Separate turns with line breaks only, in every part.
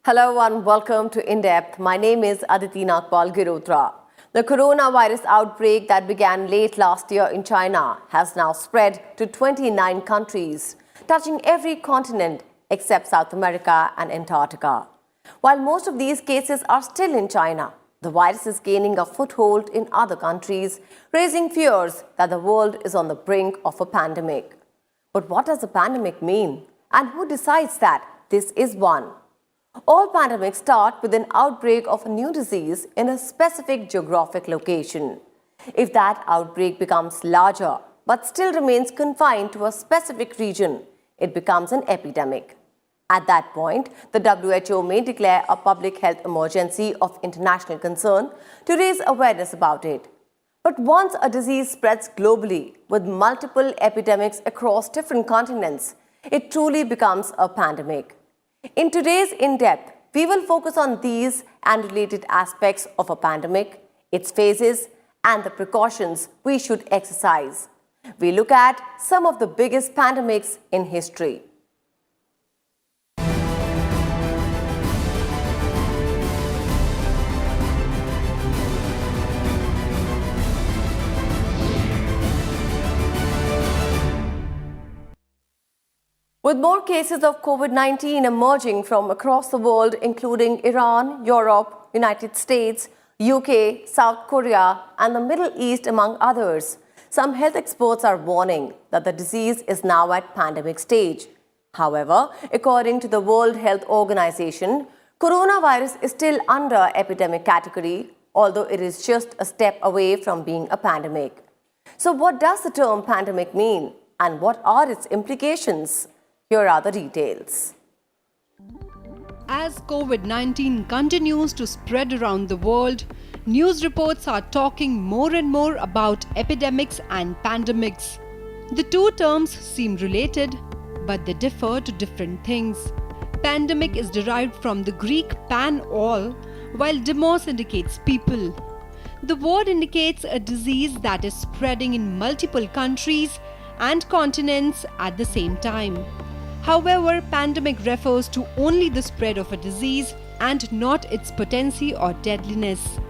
Hello and welcome to In Depth. My name is Aditi Nagpal Girotra. The coronavirus outbreak that began late last year in China has now spread to 29 countries, touching every continent except South America and Antarctica. While most of these cases are still in China, the virus is gaining a foothold in other countries, raising fears that the world is on the brink of a pandemic. But what does a pandemic mean? And who decides that this is one? All pandemics start with an outbreak of a new disease in a specific geographic location. If that outbreak becomes larger but still remains confined to a specific region, it becomes an epidemic. At that point, the WHO may declare a public health emergency of international concern to raise awareness about it. But once a disease spreads globally with multiple epidemics across different continents, it truly becomes a pandemic. In today's In Depth, we will focus on these and related aspects of a pandemic, its phases, and the precautions we should exercise. We look at some of the biggest pandemics in history. With more cases of COVID-19 emerging from across the world, including Iran, Europe, United States, UK, South Korea, and the Middle East, among others, some health experts are warning that the disease is now at pandemic stage. However, according to the World Health Organization, coronavirus is still under epidemic category, although it is just a step away from being a pandemic. So what does the term pandemic mean, and what are its implications? Here are the details.
As COVID-19 continues to spread around the world, news reports are talking more and more about epidemics and pandemics. The two terms seem related, but they differ to different things. Pandemic is derived from the Greek pan all, while demos indicates people. The word indicates a disease that is spreading in multiple countries and continents at the same time. However, pandemic refers to only the spread of a disease and not its potency or deadliness.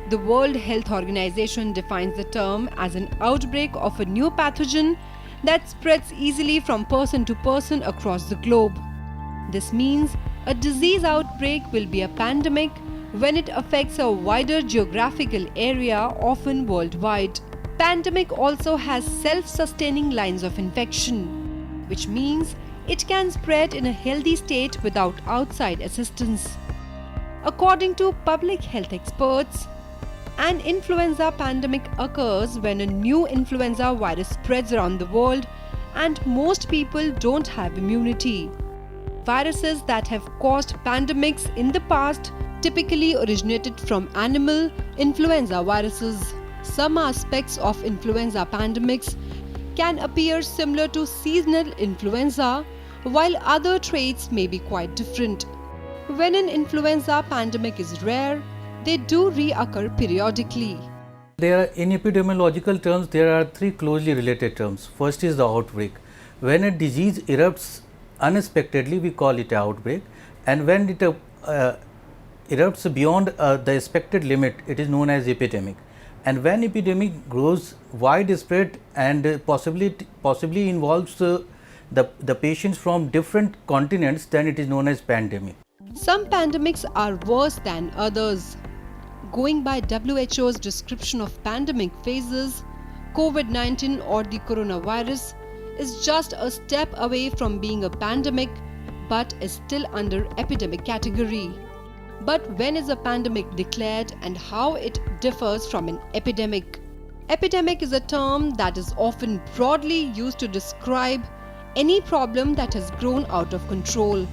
The World Health Organization defines the term as an outbreak of a new pathogen that spreads easily from person to person across the globe. This means a disease outbreak will be a pandemic when it affects a wider geographical area, often worldwide. Pandemic also has self-sustaining lines of infection, which means it can spread in a healthy state without outside assistance. According to public health experts, an influenza pandemic occurs when a new influenza virus spreads around the world and most people don't have immunity. Viruses that have caused pandemics in the past typically originated from animal influenza viruses. Some aspects of influenza pandemics can appear similar to seasonal influenza, while other traits may be quite different. When an influenza pandemic is rare, they do reoccur periodically.
In epidemiological terms, there are three closely related terms. First is the outbreak. When a disease erupts unexpectedly, we call it outbreak, and when it erupts beyond the expected limit, it is known as epidemic. And when epidemic grows widespread and possibly involves the patients from different continents, then it is known as pandemic.
Some pandemics are worse than others. Going by WHO's description of pandemic phases, COVID-19 or the coronavirus is just a step away from being a pandemic but is still under epidemic category. But when is a pandemic declared and how it differs from an epidemic? Epidemic is a term that is often broadly used to describe any problem that has grown out of control.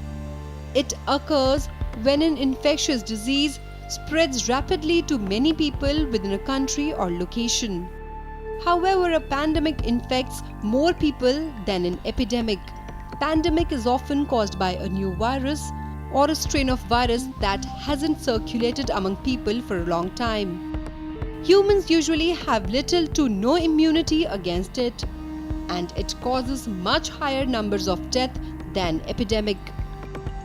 It occurs when an infectious disease spreads rapidly to many people within a country or location. However, a pandemic infects more people than an epidemic. Pandemic is often caused by a new virus or a strain of virus that hasn't circulated among people for a long time. Humans usually have little to no immunity against it, and it causes much higher numbers of death than epidemic.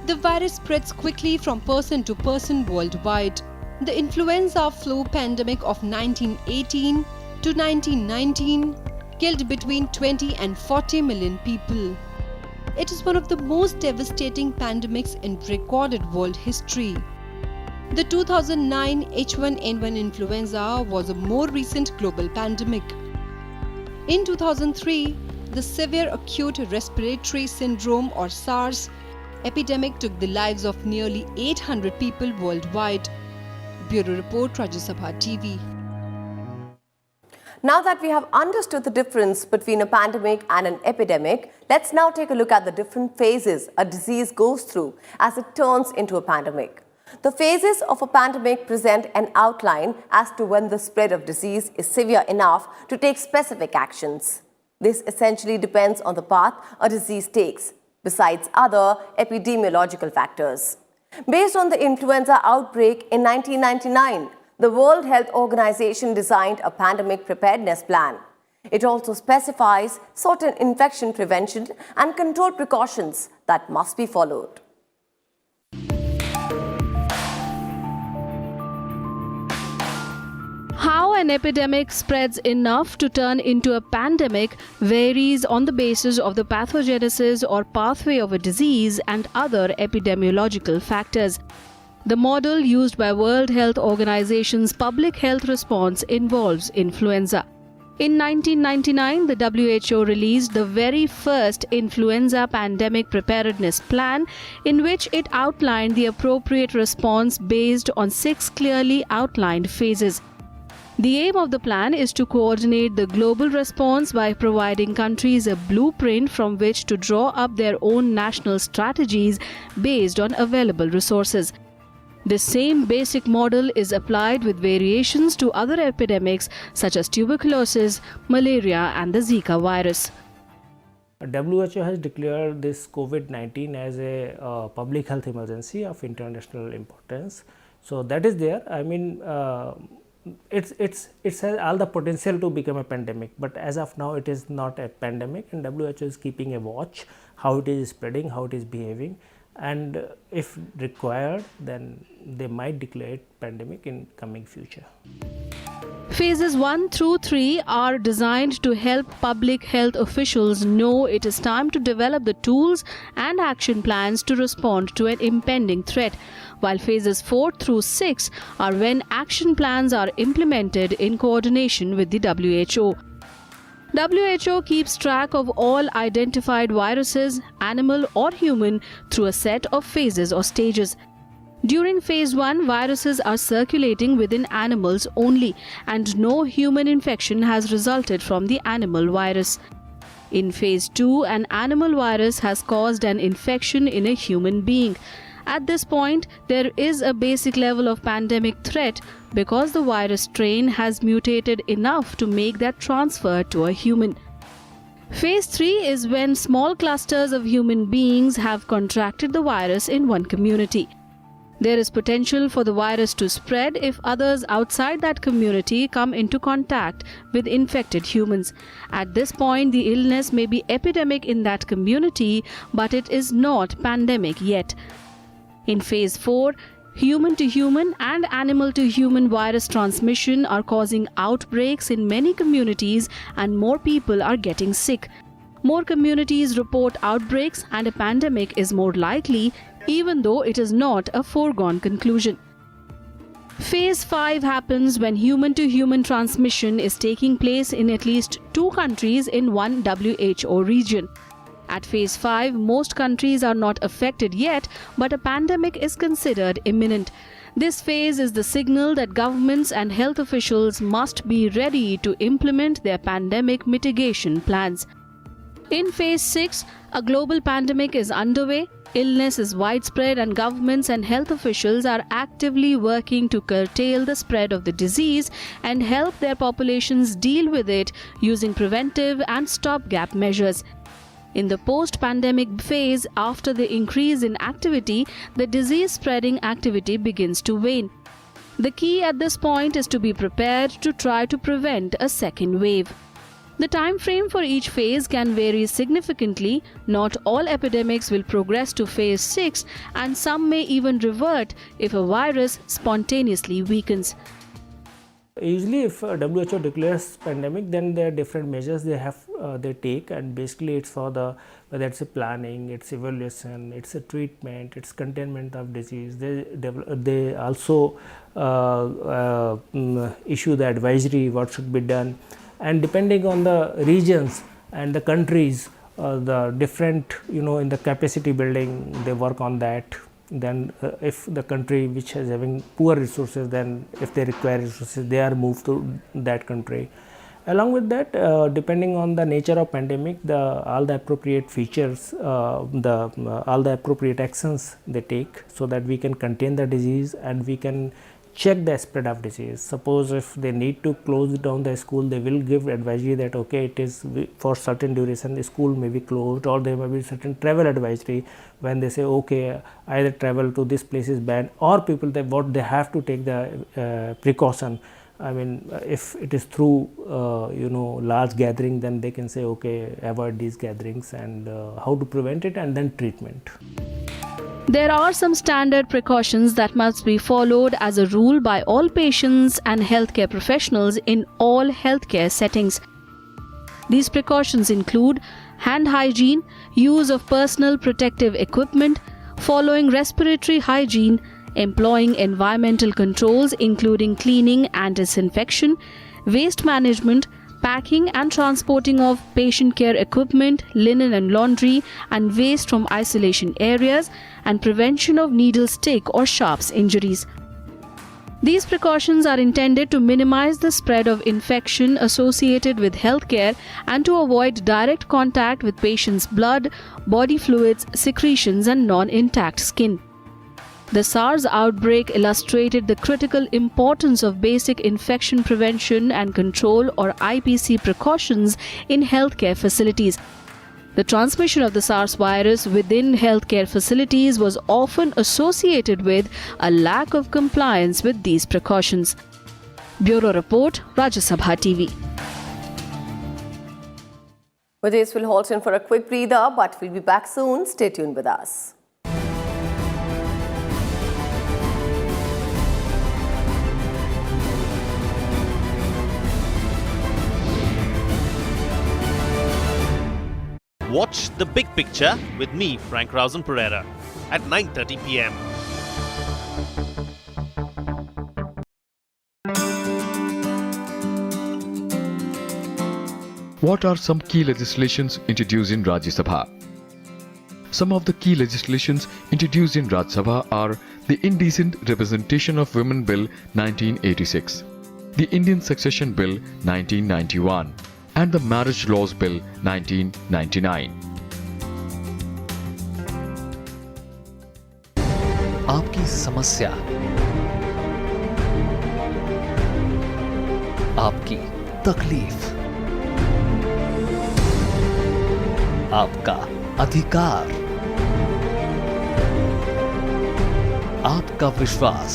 The virus spreads quickly from person to person worldwide. The influenza flu pandemic of 1918 to 1919 killed between 20 and 40 million people. It is one of the most devastating pandemics in recorded world history. The 2009 H1N1 influenza was a more recent global pandemic. In 2003, the severe acute respiratory syndrome or SARS epidemic took the lives of nearly 800 people worldwide. Bureau Report, Rajya Sabha TV.
Now that we have understood the difference between a pandemic and an epidemic, let's now take a look at the different phases a disease goes through as it turns into a pandemic. The phases of a pandemic present an outline as to when the spread of disease is severe enough to take specific actions. This essentially depends on the path a disease takes, besides other epidemiological factors. Based on the influenza outbreak in 1999, the World Health Organization designed a pandemic preparedness plan. It also specifies certain infection prevention and control precautions that must be followed.
How an epidemic spreads enough to turn into a pandemic varies on the basis of the pathogenesis or pathway of a disease and other epidemiological factors. The model used by World Health Organization's public health response involves influenza. In 1999, the WHO released the very first influenza pandemic preparedness plan, in which it outlined the appropriate response based on 6 clearly outlined phases. The aim of the plan is to coordinate the global response by providing countries a blueprint from which to draw up their own national strategies based on available resources. This same basic model is applied with variations to other epidemics such as tuberculosis, malaria, and the Zika virus.
WHO has declared this COVID-19 as a public health emergency of international importance. So that is there. I mean, it has all the potential to become a pandemic, but as of now it is not a pandemic, and WHO is keeping a watch how it is spreading, how it is behaving, and if required then they might declare it pandemic in coming future.
Phases 1 through 3 are designed to help public health officials know it is time to develop the tools and action plans to respond to an impending threat, while phases 4 through 6 are when action plans are implemented in coordination with the WHO. WHO keeps track of all identified viruses, animal or human, through a set of phases or stages. During phase 1, viruses are circulating within animals only, and no human infection has resulted from the animal virus. In phase 2, an animal virus has caused an infection in a human being. At this point, there is a basic level of pandemic threat because the virus strain has mutated enough to make that transfer to a human. Phase 3 is when small clusters of human beings have contracted the virus in one community. There is potential for the virus to spread if others outside that community come into contact with infected humans. At this point, the illness may be epidemic in that community, but it is not pandemic yet. In phase 4, human-to-human and animal-to-human virus transmission are causing outbreaks in many communities, and more people are getting sick. More communities report outbreaks and a pandemic is more likely, even though it is not a foregone conclusion. Phase 5 happens when human-to-human transmission is taking place in at least 2 countries in one WHO region. At phase 5, most countries are not affected yet, but a pandemic is considered imminent. This phase is the signal that governments and health officials must be ready to implement their pandemic mitigation plans. In phase 6, a global pandemic is underway, illness is widespread, and governments and health officials are actively working to curtail the spread of the disease and help their populations deal with it using preventive and stopgap measures. In the post-pandemic phase, after the increase in activity, the disease-spreading activity begins to wane. The key at this point is to be prepared to try to prevent a second wave. The time frame for each phase can vary significantly. Not all epidemics will progress to phase 6, and some may even revert if a virus spontaneously weakens.
Usually, if WHO declares pandemic, then there are different measures they take, and basically it's for the whether it's a planning, it's evaluation, it's a treatment, it's containment of disease. They also issue the advisory what should be done, and depending on the regions and the countries, the different in the capacity building they work on that. Then if the country which is having poor resources, then if they require resources, they are moved to that country. Along with that, depending on the nature of pandemic, all the appropriate features, all the appropriate actions they take, so that we can contain the disease and we can check the spread of disease. Suppose if they need to close down the school, they will give advisory that okay, it is for certain duration the school may be closed, or there may be certain travel advisory when they say okay, either travel to this place is banned, or people what they have to take the precaution. I mean, if it is through large gathering, then they can say okay, avoid these gatherings, and how to prevent it, and then treatment.
There are some standard precautions that must be followed as a rule by all patients and healthcare professionals in all healthcare settings. These precautions include hand hygiene, use of personal protective equipment, following respiratory hygiene, employing environmental controls including cleaning and disinfection, waste management, packing and transporting of patient care equipment, linen and laundry, and waste from isolation areas, and prevention of needle stick or sharps injuries. These precautions are intended to minimize the spread of infection associated with healthcare and to avoid direct contact with patients' blood, body fluids, secretions, and non-intact skin. The SARS outbreak illustrated the critical importance of basic infection prevention and control or IPC precautions in healthcare facilities. The transmission of the SARS virus within healthcare facilities was often associated with a lack of compliance with these precautions. Bureau Report, Rajya Sabha TV.
With this, we'll halt in for a quick breather, but we'll be back soon. Stay tuned with us.
Watch The Big Picture with me, Frank Rausen Pereira, at 9:30 p.m.
What are some key legislations introduced in Rajya Sabha? Some of the key legislations introduced in Rajya Sabha are the Indecent Representation of Women Bill 1986, the Indian Succession Bill 1991, and the Marriage Laws Bill 1999.
आपकी समस्या, आपकी तकलीफ, आपका अधिकार, आपका विश्वास।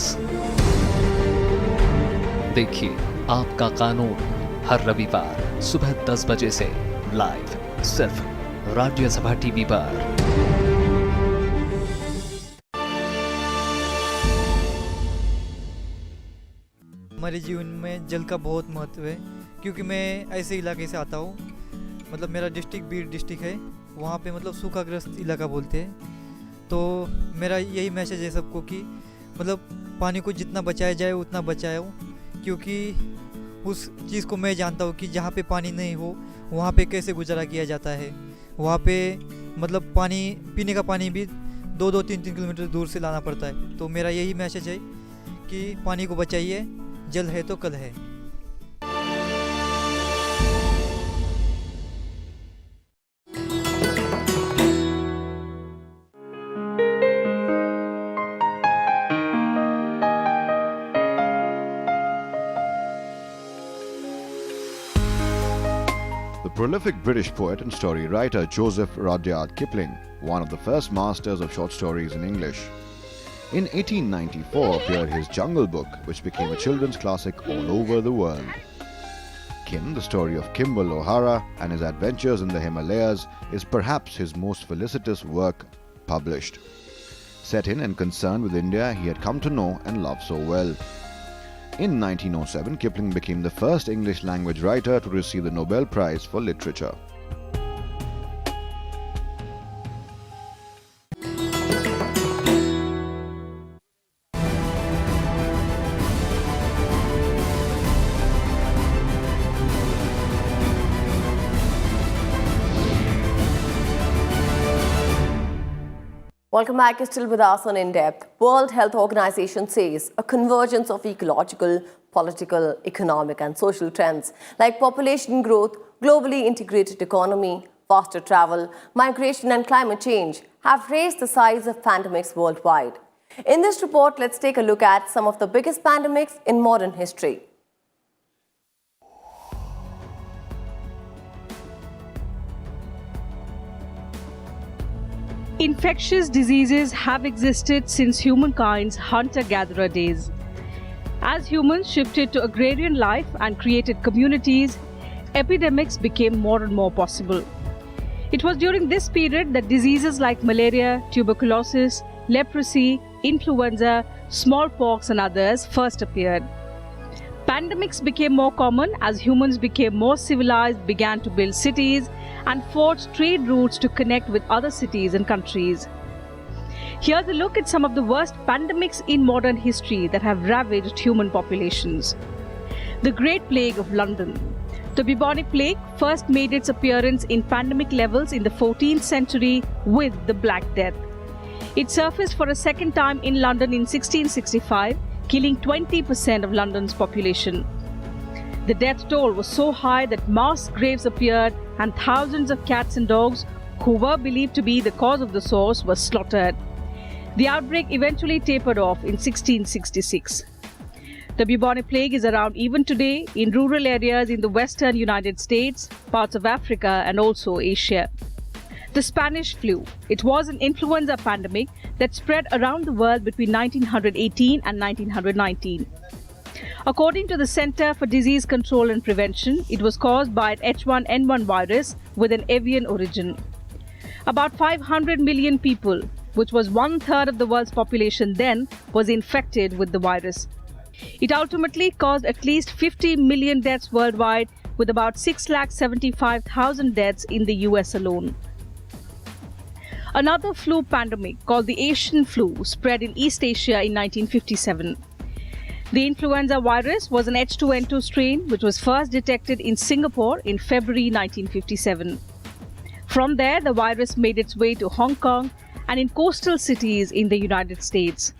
देखिए आपका कानून हर रविवार सुबह 10 बजे से लाइव सिर्फ राज्य सभा टीवी पर।
हमारे जीवन में जल का बहुत महत्व है, क्योंकि मैं ऐसे इलाके से आता हूँ। मतलब मेरा डिस्ट्रिक्ट बीड डिस्ट्रिक्ट है, वहाँ पे मतलब सूखाग्रस्त इलाका बोलते हैं। तो मेरा यही मैसेज है सबको कि मतलब पानी को जितना बचाया जाए उतना बचाओ, क्योंकि उस चीज़ को मैं जानता हूँ कि जहाँ पे पानी नहीं हो वहाँ पे कैसे गुजारा किया जाता है। वहाँ पे मतलब पानी, पीने का पानी भी 2-3 किलोमीटर दूर से लाना पड़ता है। तो मेरा यही मैसेज है कि पानी को बचाइए, जल है तो कल है।
Prolific British poet and story writer Joseph Rudyard Kipling, one of the first masters of short stories in English. In 1894 appeared his Jungle Book, which became a children's classic all over the world. Kin, the story of Kimball O'Hara and his adventures in the Himalayas, is perhaps his most felicitous work published. Set in and concerned with India he had come to know and love so well. In 1907, Kipling became the first English language writer to receive the Nobel Prize for Literature.
Welcome back. You're still with us on In Depth. World Health Organization says a convergence of ecological, political, economic and social trends like population growth, globally integrated economy, faster travel, migration and climate change have raised the size of pandemics worldwide. In this report, let's take a look at some of the biggest pandemics in modern history.
Infectious diseases have existed since humankind's hunter-gatherer days. As humans shifted to agrarian life and created communities, epidemics became more and more possible. It was during this period that diseases like malaria, tuberculosis, leprosy, influenza, smallpox and others first appeared. Pandemics became more common as humans became more civilized, began to build cities, and forged trade routes to connect with other cities and countries. Here's a look at some of the worst pandemics in modern history that have ravaged human populations. The Great Plague of London. The bubonic plague first made its appearance in pandemic levels in the 14th century with the Black Death. It surfaced for a second time in London in 1665, killing 20% of London's population. The death toll was so high that mass graves appeared and thousands of cats and dogs who were believed to be the cause of the source were slaughtered. The outbreak eventually tapered off in 1666. The bubonic plague is around even today in rural areas in the western United States, parts of Africa and also Asia. The Spanish flu. It was an influenza pandemic that spread around the world between 1918 and 1919. According to the Center for Disease Control and Prevention, it was caused by an H1N1 virus with an avian origin. About 500 million people, which was 1/3 of the world's population then, was infected with the virus. It ultimately caused at least 50 million deaths worldwide, with about 675,000 deaths in the US alone. Another flu pandemic called the Asian flu spread in East Asia in 1957. The influenza virus was an H2N2 strain which was first detected in Singapore in February 1957. From there, the virus made its way to Hong Kong and in coastal cities in the United States.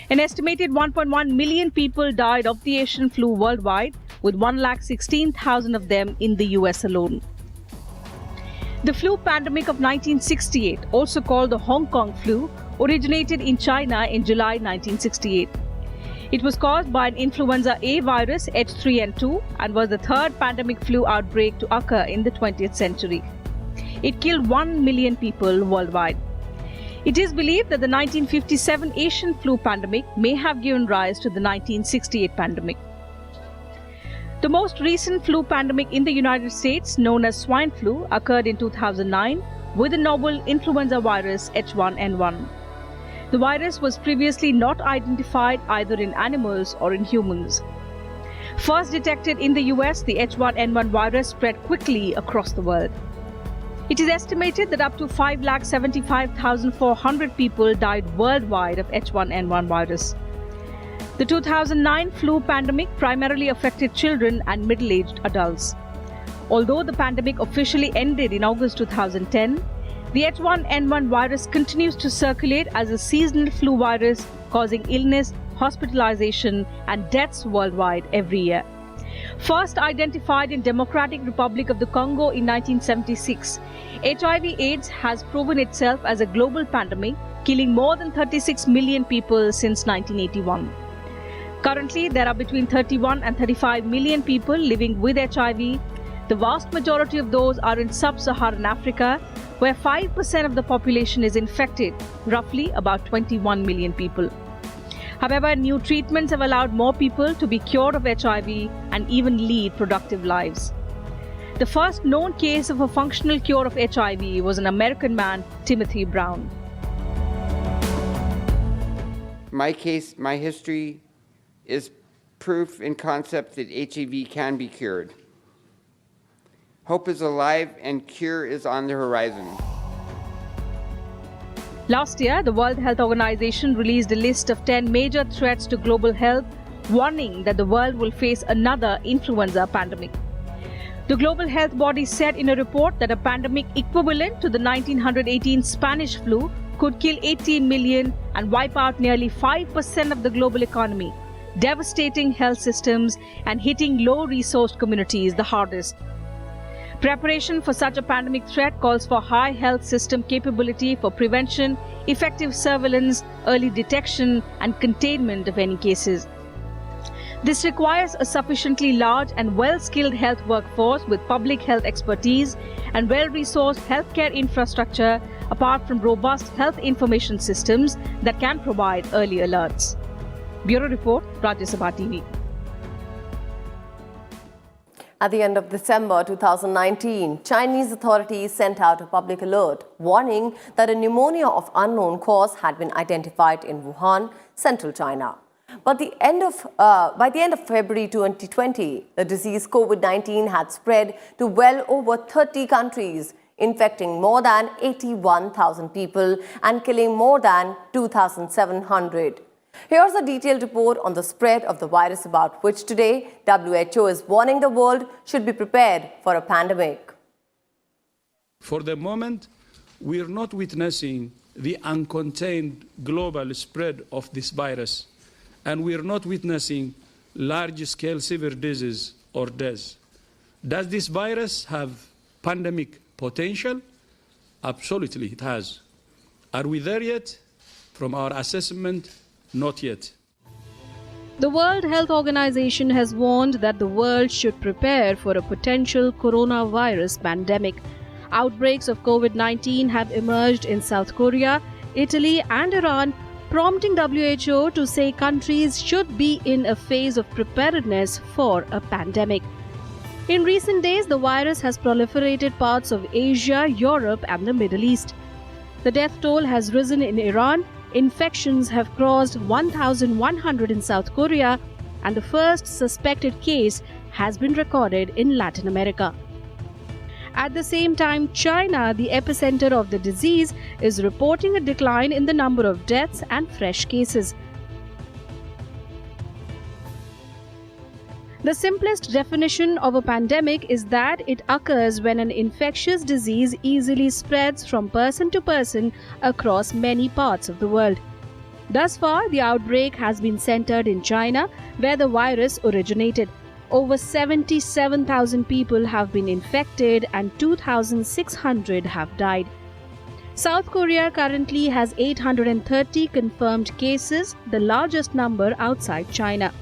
An estimated 1.1 million people died of the Asian flu worldwide, with 116,000 of them in the US alone. The flu pandemic of 1968, also called the Hong Kong flu, originated in China in July 1968. It was caused by an influenza A virus H3N2 and was the third pandemic flu outbreak to occur in the 20th century. It killed 1 million people worldwide. It is believed that the 1957 Asian flu pandemic may have given rise to the 1968 pandemic. The most recent flu pandemic in the United States, known as swine flu, occurred in 2009 with the novel influenza virus H1N1. The virus was previously not identified either in animals or in humans. First detected in the US, the H1N1 virus spread quickly across the world. It is estimated that up to 575,400 people died worldwide of H1N1 virus. The 2009 flu pandemic primarily affected children and middle-aged adults. Although the pandemic officially ended in August 2010, the H1N1 virus continues to circulate as a seasonal flu virus, causing illness, hospitalization, and deaths worldwide every year. First identified in Democratic Republic of the Congo in 1976, HIV/AIDS has proven itself as a global pandemic, killing more than 36 million people since 1981. Currently, there are between 31 and 35 million people living with HIV. The vast majority of those are in sub-Saharan Africa, where 5% of the population is infected, roughly about 21 million people. However, new treatments have allowed more people to be cured of HIV and even lead productive lives. The first known case of a functional cure of HIV was an American man, Timothy Brown.
My case, my history is proof in concept that HIV can be cured. Hope is alive and cure is on the horizon.
Last year, the World Health Organization released a list of 10 major threats to global health, warning that the world will face another influenza pandemic. The global health body said in a report that a pandemic equivalent to the 1918 Spanish flu could kill 18 million and wipe out nearly 5% of the global economy, devastating health systems and hitting low-resourced communities the hardest. Preparation for such a pandemic threat calls for high health system capability for prevention, effective surveillance, early detection, and containment of any cases. This requires a sufficiently large and well-skilled health workforce with public health expertise and well-resourced healthcare infrastructure, apart from robust health information systems that can provide early alerts. Bureau Report, Rajya Sabha TV.
At the end of December 2019, Chinese authorities sent out a public alert warning that a pneumonia of unknown cause had been identified in Wuhan, central China. But by the end of February 2020, the disease COVID-19 had spread to well over 30 countries, infecting more than 81,000 people and killing more than 2,700. Here's a detailed report on the spread of the virus, about which today WHO is warning the world should be prepared for a pandemic.
For the moment, we are not witnessing the uncontained global spread of this virus, and we are not witnessing large-scale severe disease or deaths. Does this virus have pandemic potential? Absolutely, it has. Are we there yet? From our assessment, not yet.
The World Health Organization has warned that the world should prepare for a potential coronavirus pandemic. Outbreaks of COVID-19 have emerged in South Korea, Italy, and Iran, prompting WHO to say countries should be in a phase of preparedness for a pandemic. In recent days, the virus has proliferated parts of Asia, Europe, and the Middle East. The death toll has risen in Iran. Infections have crossed 1,100 in South Korea, and the first suspected case has been recorded in Latin America. At the same time, China, the epicenter of the disease, is reporting a decline in the number of deaths and fresh cases. The simplest definition of a pandemic is that it occurs when an infectious disease easily spreads from person to person across many parts of the world. Thus far, the outbreak has been centered in China, where the virus originated. Over 77,000 people have been infected and 2,600 have died. South Korea currently has 830 confirmed cases, the largest number outside China.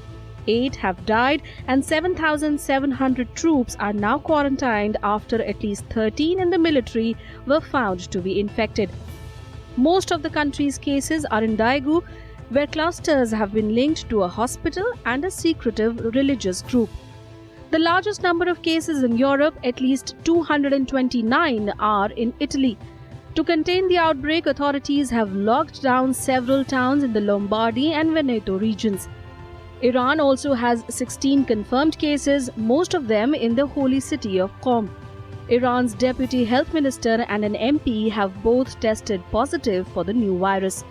8 have died and 7,700 troops are now quarantined after at least 13 in the military were found to be infected. Most of the country's cases are in Daegu, where clusters have been linked to a hospital and a secretive religious group. The largest number of cases in Europe, at least 229, are in Italy. To contain the outbreak, authorities have locked down several towns in the Lombardy and Veneto regions. Iran also has 16 confirmed cases, most of them in the holy city of Qom. Iran's deputy health minister and an MP have both tested positive for the new virus.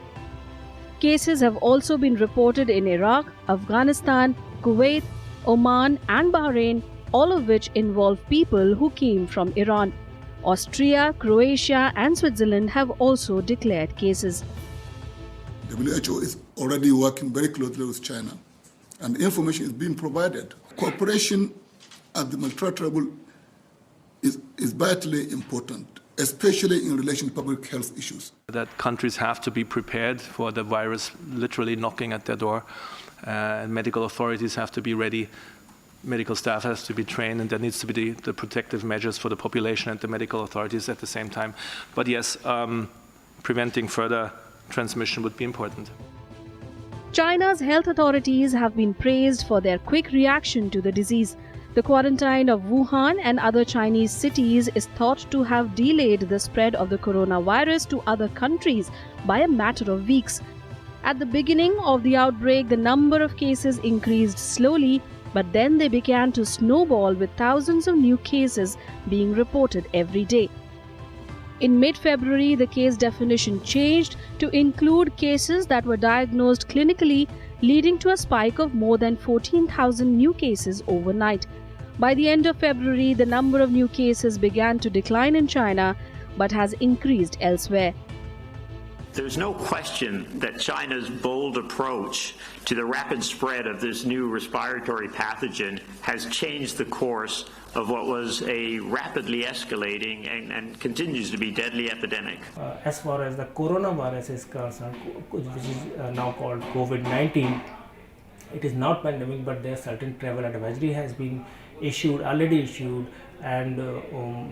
Cases have also been reported in Iraq, Afghanistan, Kuwait, Oman and Bahrain, all of which involve people who came from Iran. Austria, Croatia and Switzerland have also declared cases.
WHO is already working very closely with China, and information is being provided. Cooperation at the multilateral level is vitally important, especially in relation to public health issues.
That countries have to be prepared for the virus literally knocking at their door, and medical authorities have to be ready, medical staff has to be trained, and there needs to be the protective measures for the population and the medical authorities at the same time. But yes, preventing further transmission would be important.
China's health authorities have been praised for their quick reaction to the disease. The quarantine of Wuhan and other Chinese cities is thought to have delayed the spread of the coronavirus to other countries by a matter of weeks. At the beginning of the outbreak, the number of cases increased slowly, but then they began to snowball with thousands of new cases being reported every day. In mid-February, the case definition changed to include cases that were diagnosed clinically, leading to a spike of more than 14,000 new cases overnight. By the end of February, the number of new cases began to decline in China, but has increased elsewhere.
There's no question that China's bold approach to the rapid spread of this new respiratory pathogen has changed the course of what was a rapidly escalating and continues to be deadly epidemic.
As far as the coronavirus is concerned, which is now called COVID-19, it is not pandemic, but there certain travel advisory has been already issued, and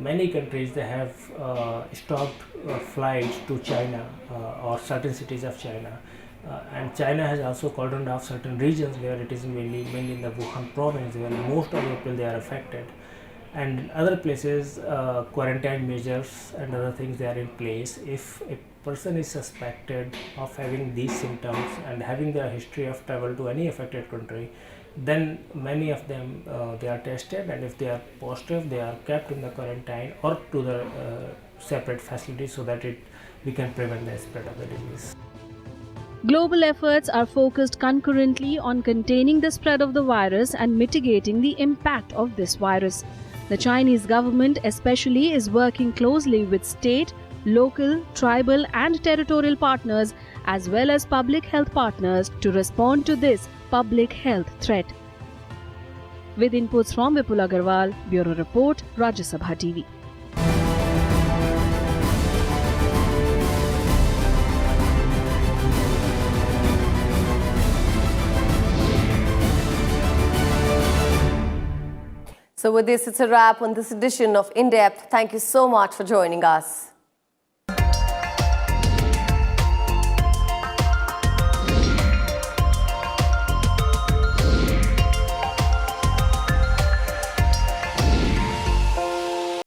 many countries they have stopped flights to China or certain cities of China. And China has also cordoned off certain regions where it is mainly in the Wuhan province, where most of the people they are affected. And in other places, quarantine measures and other things they are in place. If a person is suspected of having these symptoms and having the history of travel to any affected country, then many of them they are tested, and if they are positive, they are kept in the quarantine or to the separate facility so that we can prevent the spread of the disease.
Global efforts are focused concurrently on containing the spread of the virus and mitigating the impact of this virus. The Chinese government especially is working closely with state, local, tribal and territorial partners as well as public health partners to respond to this public health threat. With inputs from Vipul Agarwal, Bureau Report, Rajya Sabha TV.
So with this, it's a wrap on this edition of In Depth. Thank you so much for joining us.